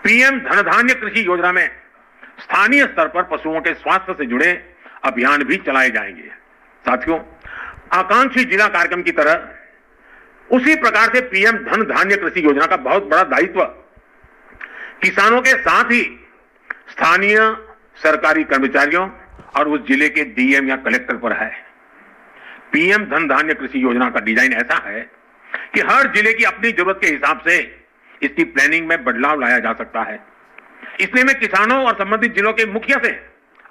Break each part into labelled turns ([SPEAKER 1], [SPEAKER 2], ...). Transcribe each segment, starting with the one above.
[SPEAKER 1] PM धन धान्य कृषि योजना में स्थानीय स्तर पर पशुओं के स्वास्थ्य से जुड़े अभियान भी चलाए जाएंगे। साथियों, आकांक्षी जिला कार्यक्रम की तरह उसी प्रकार से पीएम धन धान्य कृषि योजना का बहुत बड़ा दायित्व किसानों के साथ ही स्थानीय सरकारी कर्मचारियों और उस जिले के डीएम या कलेक्टर पर है। पीएम धन धान्य कृषि योजना का डिजाइन ऐसा है कि हर जिले की अपनी जरूरत के हिसाब से इसकी प्लानिंग में बदलाव लाया जा सकता है। इसलिए मैं किसानों और संबंधित जिलों के मुखिया से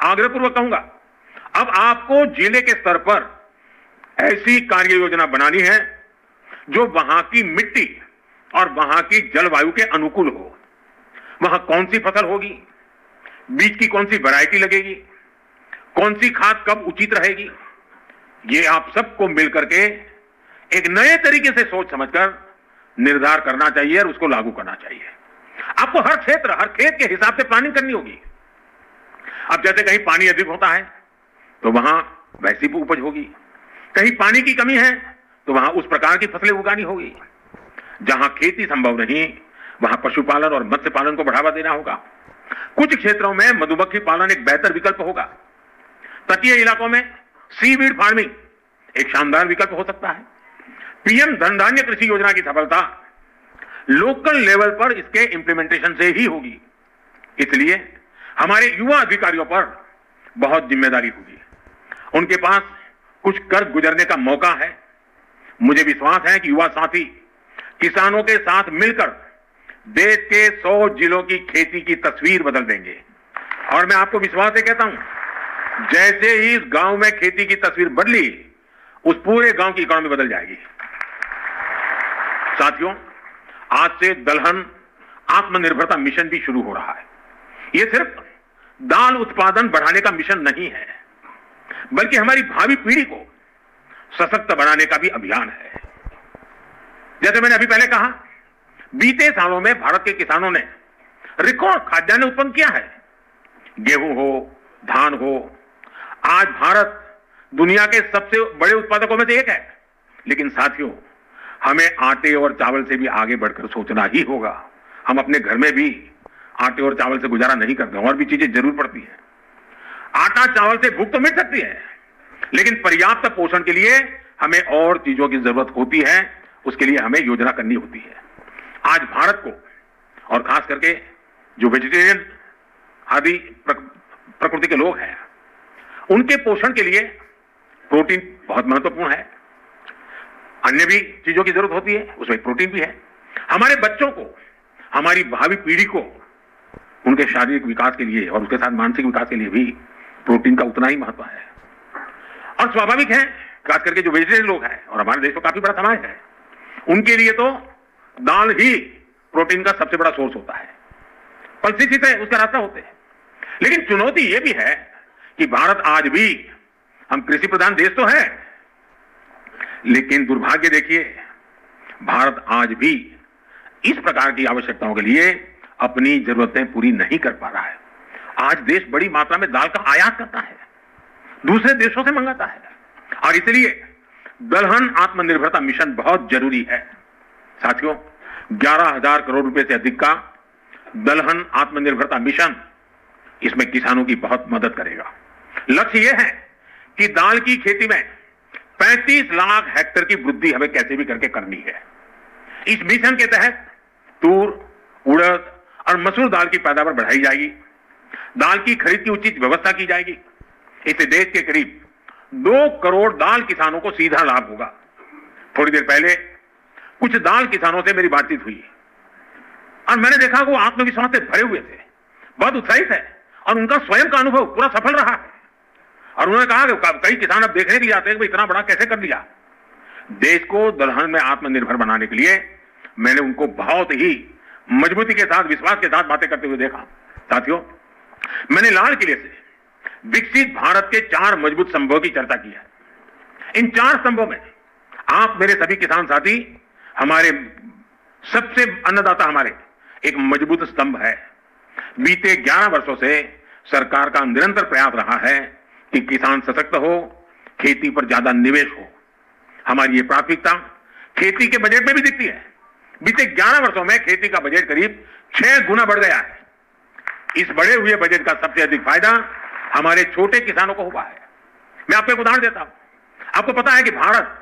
[SPEAKER 1] आग्रहपूर्वक कहूंगा, अब आपको जिले के स्तर पर ऐसी कार्य योजना बनानी है जो वहां की मिट्टी और वहां की जलवायु के अनुकूल हो। वहां कौन सी फसल होगी, बीज की कौन सी वैरायटी लगेगी, कौन सी खाद कब उचित रहेगी, ये आप सबको मिलकर के एक नए तरीके से सोच समझकर निर्धार करना चाहिए और उसको लागू करना चाहिए। आपको हर क्षेत्र, हर खेत के हिसाब से प्लानिंग करनी होगी। अब जैसे कहीं पानी अधिक होता है तो वहां वैसी उपज होगी, कहीं पानी की कमी है तो वहां उस प्रकार की फसलें उगानी होगी। जहां खेती संभव नहीं वहां पशुपालन और मत्स्य पालन को बढ़ावा देना होगा। कुछ क्षेत्रों में मधुमक्खी पालन एक बेहतर विकल्प होगा। तटीय इलाकों में सीवीड फार्मिंग एक शानदार विकल्प हो सकता है। पीएम धन धान्य कृषि योजना की सफलता लोकल लेवल पर इसके इंप्लीमेंटेशन से ही होगी। इसलिए हमारे युवा अधिकारियों पर बहुत जिम्मेदारी होगी। उनके पास कुछ कर गुजरने का मौका है। मुझे विश्वास है कि युवा साथी किसानों के साथ मिलकर देश के 100 जिलों की खेती की तस्वीर बदल देंगे। और मैं आपको विश्वास से कहता हूं, जैसे ही इस गांव में खेती की तस्वीर बदली, उस पूरे गांव की इकोनॉमी बदल जाएगी। साथियों, आज से दलहन आत्मनिर्भरता मिशन भी शुरू हो रहा है। यह सिर्फ दाल उत्पादन बढ़ाने का मिशन नहीं है, बल्कि हमारी भावी पीढ़ी को सशक्त बनाने का भी अभियान है। जैसे मैंने अभी पहले कहा, बीते सालों में भारत के किसानों ने रिकॉर्ड खाद्यान्न उत्पन्न किया है। गेहूं हो, धान हो, आज भारत दुनिया के सबसे बड़े उत्पादकों में से एक है। लेकिन साथियों, हमें आटे और चावल से भी आगे बढ़कर सोचना ही होगा। हम अपने घर में भी आटे और चावल से गुजारा नहीं करते, और भी चीजें जरूर पड़ती हैं। आटा चावल से भूख तो मिट सकती है, लेकिन पर्याप्त पोषण के लिए हमें और चीजों की जरूरत होती है। उसके लिए हमें योजना करनी होती है। आज भारत को, और खास करके जो वेजिटेरियन आदि प्रकृति के लोग हैं, उनके पोषण के लिए प्रोटीन बहुत महत्वपूर्ण है। अन्य भी चीजों की जरूरत होती है, उसमें प्रोटीन भी है। हमारे बच्चों को, हमारी भावी पीढ़ी को उनके शारीरिक विकास के लिए और उसके साथ मानसिक विकास के लिए भी प्रोटीन का उतना ही महत्व है। और स्वाभाविक है, खास करके जो वेजिटेरियन लोग हैं, और हमारे देश में काफी बड़ा समाज है, उनके लिए तो दाल ही प्रोटीन का सबसे बड़ा सोर्स होता है। परिस्थिति से उसका रास्ता होते हैं। लेकिन चुनौती यह भी है कि भारत आज भी, हम कृषि प्रधान देश तो है, लेकिन दुर्भाग्य देखिए, भारत आज भी इस प्रकार की आवश्यकताओं के लिए अपनी जरूरतें पूरी नहीं कर पा रहा है। आज देश बड़ी मात्रा में दाल का आयात करता है, दूसरे देशों से मंगाता है, और इसलिए दलहन आत्मनिर्भरता मिशन बहुत जरूरी है। साथियों, 11,000 करोड़ रुपए से अधिक का दलहन आत्मनिर्भरता मिशन इसमें किसानों की बहुत मदद करेगा। लक्ष्य यह है कि दाल की खेती में 35 लाख हेक्टेयर की वृद्धि हमें कैसे भी करके करनी है। इस मिशन के तहत तूर, उड़द और मसूर दाल की पैदावार बढ़ाई जाएगी। दाल की खरीद की उचित व्यवस्था की जाएगी। इससे देश के करीब 2 करोड़ दाल किसानों को सीधा लाभ होगा। थोड़ी देर पहले कुछ दाल किसानों से मेरी बातचीत हुई और मैंने देखा वो आत्मविश्वास से भरे हुए थे, बहुत उत्साहित है, और उनका स्वयं का अनुभव पूरा सफल रहा है। और उन्होंने कहा कि कई किसान अब देखने के लिए आते हैं कि इतना बड़ा कैसे कर लिया। देश को दलहन में आत्मनिर्भर बनाने के लिए मैंने उनको बहुत ही मजबूती के साथ, विश्वास के साथ बातें करते हुए देखा। साथियों, मैंने लाल किले से विकसित भारत के 4 मजबूत स्तंभों की चर्चा की है। इन 4 स्तंभों में आप मेरे सभी किसान साथी, हमारे सबसे अन्नदाता, हमारे एक मजबूत स्तंभ है। बीते 11 वर्षों से सरकार का निरंतर प्रयास रहा है कि किसान सशक्त हो, खेती पर ज्यादा निवेश हो। हमारी ये प्राथमिकता खेती के बजट में भी दिखती है। बीते 11 वर्षों में खेती का बजट करीब 6 गुना बढ़ गया है। इस बढ़े हुए बजट का सबसे अधिक फायदा हमारे छोटे किसानों को हुआ है। मैं आपको एक उदाहरण देता हूं। आपको पता है कि भारत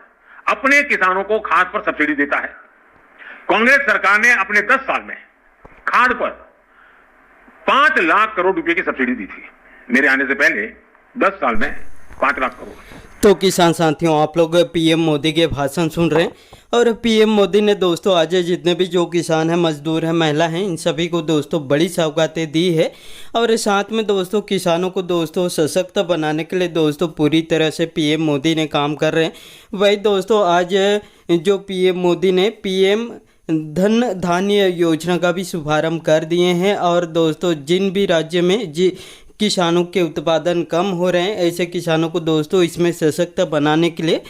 [SPEAKER 1] अपने किसानों को खाद पर सब्सिडी देता है। कांग्रेस सरकार ने अपने 10 साल में खाद पर 5 लाख करोड़ रुपए की सब्सिडी दी थी। मेरे आने से पहले 10 साल में 5 लाख करोड़।
[SPEAKER 2] तो किसान साथियों, आप लोग पीएम मोदी के भाषण सुन रहे हैं और पीएम मोदी ने दोस्तों आज जितने भी जो किसान हैं, मजदूर हैं, महिला हैं, इन सभी को दोस्तों बड़ी सौगातें दी है। और साथ में दोस्तों किसानों को दोस्तों सशक्त बनाने के लिए दोस्तों पूरी तरह से पीएम मोदी ने काम कर रहे हैं। वही दोस्तों आज जो पीएम मोदी ने पीएम धन धान्य योजना का भी शुभारंभ कर दिए हैं। और दोस्तों जिन भी राज्य में किसानों के उत्पादन कम हो रहे हैं, ऐसे किसानों को दोस्तों इसमें सशक्त बनाने के लिए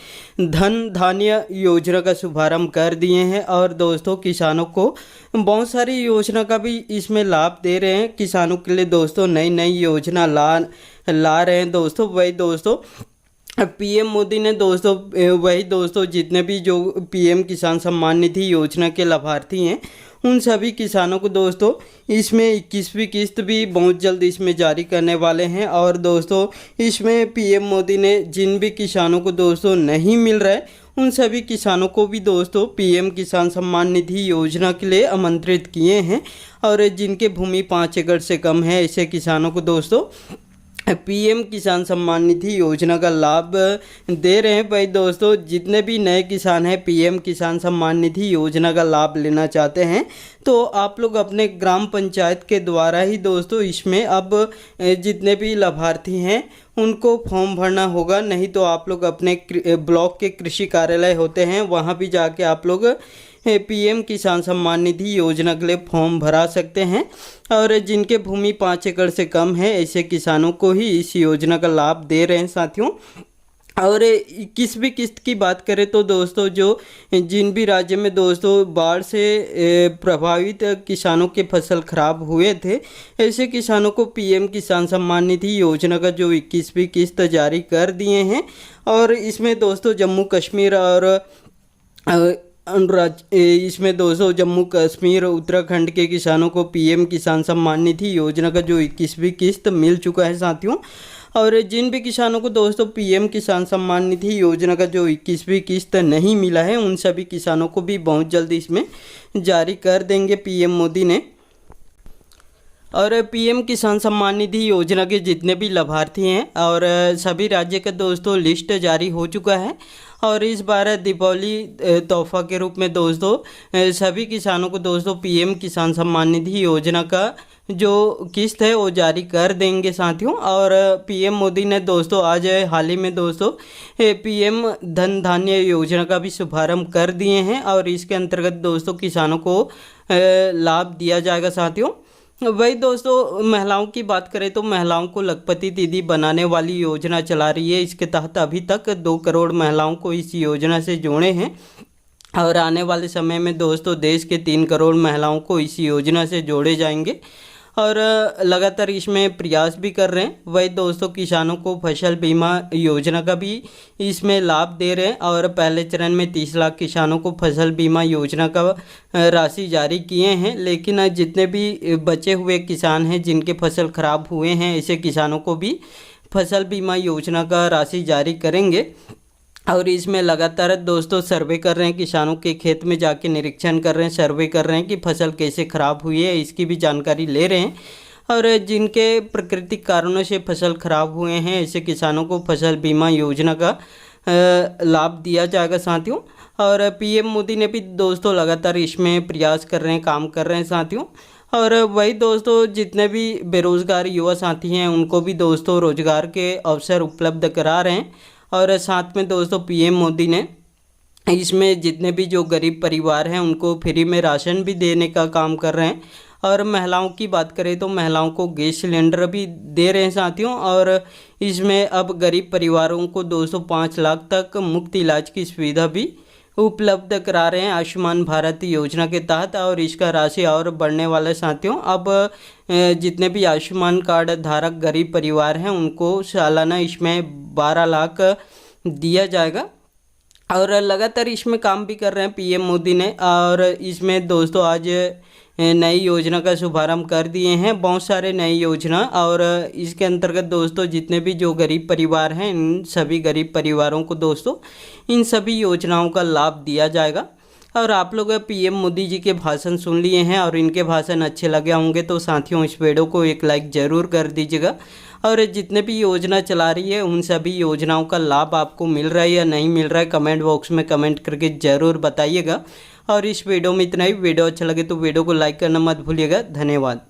[SPEAKER 2] धन धान्य योजना का शुभारंभ कर दिए हैं। और दोस्तों किसानों को बहुत सारी योजना का भी इसमें लाभ दे रहे हैं। किसानों के लिए दोस्तों नई नई योजना ला रहे हैं दोस्तों। वही दोस्तों पीएम मोदी ने दोस्तों वही दोस्तों जितने भी जो पीएम किसान सम्मान निधि योजना के लाभार्थी हैं, उन सभी किसानों को दोस्तों इसमें 21वीं किस्त भी बहुत जल्द इसमें जारी करने वाले हैं। और दोस्तों इसमें पीएम मोदी ने जिन भी किसानों को दोस्तों नहीं मिल रहा है, उन सभी किसानों को भी दोस्तों पीएम किसान सम्मान निधि योजना के लिए आमंत्रित किए हैं। और जिनके भूमि 5 एकड़ से कम है, ऐसे किसानों को दोस्तों पीएम किसान सम्मान निधि योजना का लाभ दे रहे हैं। भाई दोस्तों जितने भी नए किसान हैं, पीएम किसान सम्मान निधि योजना का लाभ लेना चाहते हैं, तो आप लोग अपने ग्राम पंचायत के द्वारा ही दोस्तों इसमें अब जितने भी लाभार्थी हैं उनको फॉर्म भरना होगा। नहीं तो आप लोग अपने ब्लॉक के कृषि कार्यालय होते हैं, वहाँ भी जाके आप लोग पीएम किसान सम्मान निधि योजना के लिए फॉर्म भरा सकते हैं। और जिनके भूमि 5 एकड़ से कम है, ऐसे किसानों को ही इस योजना का लाभ दे रहे हैं साथियों। और 21वीं किस्त की बात करें तो दोस्तों जिन भी राज्य में दोस्तों बाढ़ से प्रभावित किसानों के फसल खराब हुए थे, ऐसे किसानों को पीएम किसान सम्मान निधि योजना का जो 21वीं किस्त जारी कर दिए हैं। और इसमें दोस्तों जम्मू कश्मीर और इसमें दोस्तों जम्मू कश्मीर उत्तराखंड के किसानों को पीएम किसान सम्मान निधि योजना का जो 21वीं किस्त मिल चुका है साथियों। और जिन भी किसानों को दोस्तों पीएम किसान सम्मान निधि योजना का जो 21वीं किस्त नहीं मिला है, उन सभी किसानों को भी बहुत जल्दी इसमें जारी कर देंगे पीएम मोदी ने। और पीएम किसान सम्मान निधि योजना के जितने भी लाभार्थी हैं और सभी राज्य का दोस्तों लिस्ट जारी हो चुका है। और इस बार दीपावली तोहफा के रूप में दोस्तों सभी किसानों को दोस्तों पीएम किसान सम्मान निधि योजना का जो किस्त है वो जारी कर देंगे साथियों। और पीएम मोदी ने दोस्तों आज हाल ही में दोस्तों पीएम धन धान्य योजना का भी शुभारंभ कर दिए हैं। और इसके अंतर्गत दोस्तों किसानों को लाभ दिया जाएगा साथियों। वही दोस्तों महिलाओं की बात करें तो महिलाओं को लखपति दीदी बनाने वाली योजना चला रही है। इसके तहत अभी तक 2 करोड़ महिलाओं को इस योजना से जोड़े हैं। और आने वाले समय में दोस्तों देश के 3 करोड़ महिलाओं को इस योजना से जोड़े जाएंगे। और लगातार इसमें प्रयास भी कर रहे हैं। वही दोस्तों किसानों को फसल बीमा योजना का भी इसमें लाभ दे रहे हैं। और पहले चरण में 30 लाख किसानों को फसल बीमा योजना का राशि जारी किए हैं। लेकिन जितने भी बचे हुए किसान हैं जिनके फसल खराब हुए हैं, ऐसे किसानों को भी फसल बीमा योजना का राशि जारी करेंगे। और इसमें लगातार दोस्तों सर्वे कर रहे हैं, किसानों के खेत में जाके निरीक्षण कर रहे हैं, सर्वे कर रहे हैं कि फसल कैसे ख़राब हुई है, इसकी भी जानकारी ले रहे हैं। और जिनके प्राकृतिक कारणों से फसल खराब हुए हैं, ऐसे किसानों को फसल बीमा योजना का लाभ दिया जाएगा साथियों। और पीएम मोदी ने भी दोस्तों लगातार इसमें प्रयास कर रहे हैं, काम कर रहे हैं साथियों। और वही दोस्तों जितने भी बेरोज़गार युवा साथी हैं उनको भी दोस्तों रोजगार के अवसर उपलब्ध करा रहे हैं। और साथ में दोस्तों पीएम मोदी ने इसमें जितने भी जो गरीब परिवार हैं उनको फ्री में राशन भी देने का काम कर रहे हैं। और महिलाओं की बात करें तो महिलाओं को गैस सिलेंडर भी दे रहे हैं साथियों। और इसमें अब गरीब परिवारों को 205 लाख तक मुफ्त इलाज की सुविधा भी उपलब्ध करा रहे हैं आयुष्मान भारत योजना के तहत। और इसका राशि और बढ़ने वाला साथियों। अब जितने भी आयुष्मान कार्ड धारक गरीब परिवार हैं उनको सालाना इसमें 12 लाख दिया जाएगा। और लगातार इसमें काम भी कर रहे हैं पीएम मोदी ने। और इसमें दोस्तों आज नई योजना का शुभारंभ कर दिए हैं, बहुत सारे नई योजना। और इसके अंतर्गत दोस्तों जितने भी जो गरीब परिवार हैं, इन सभी गरीब परिवारों को दोस्तों इन सभी योजनाओं का लाभ दिया जाएगा। और आप लोग पीएम मोदी जी के भाषण सुन लिए हैं और इनके भाषण अच्छे लगे होंगे तो साथियों इस वीडियो को एक लाइक ज़रूर कर दीजिएगा। और जितने भी योजना चला रही है उन सभी योजनाओं का लाभ आपको मिल रहा है या नहीं मिल रहा है, कमेंट बॉक्स में कमेंट करके ज़रूर बताइएगा। और इस वीडियो में इतना ही। वीडियो अच्छा लगे तो वीडियो को लाइक करना मत भूलिएगा। धन्यवाद।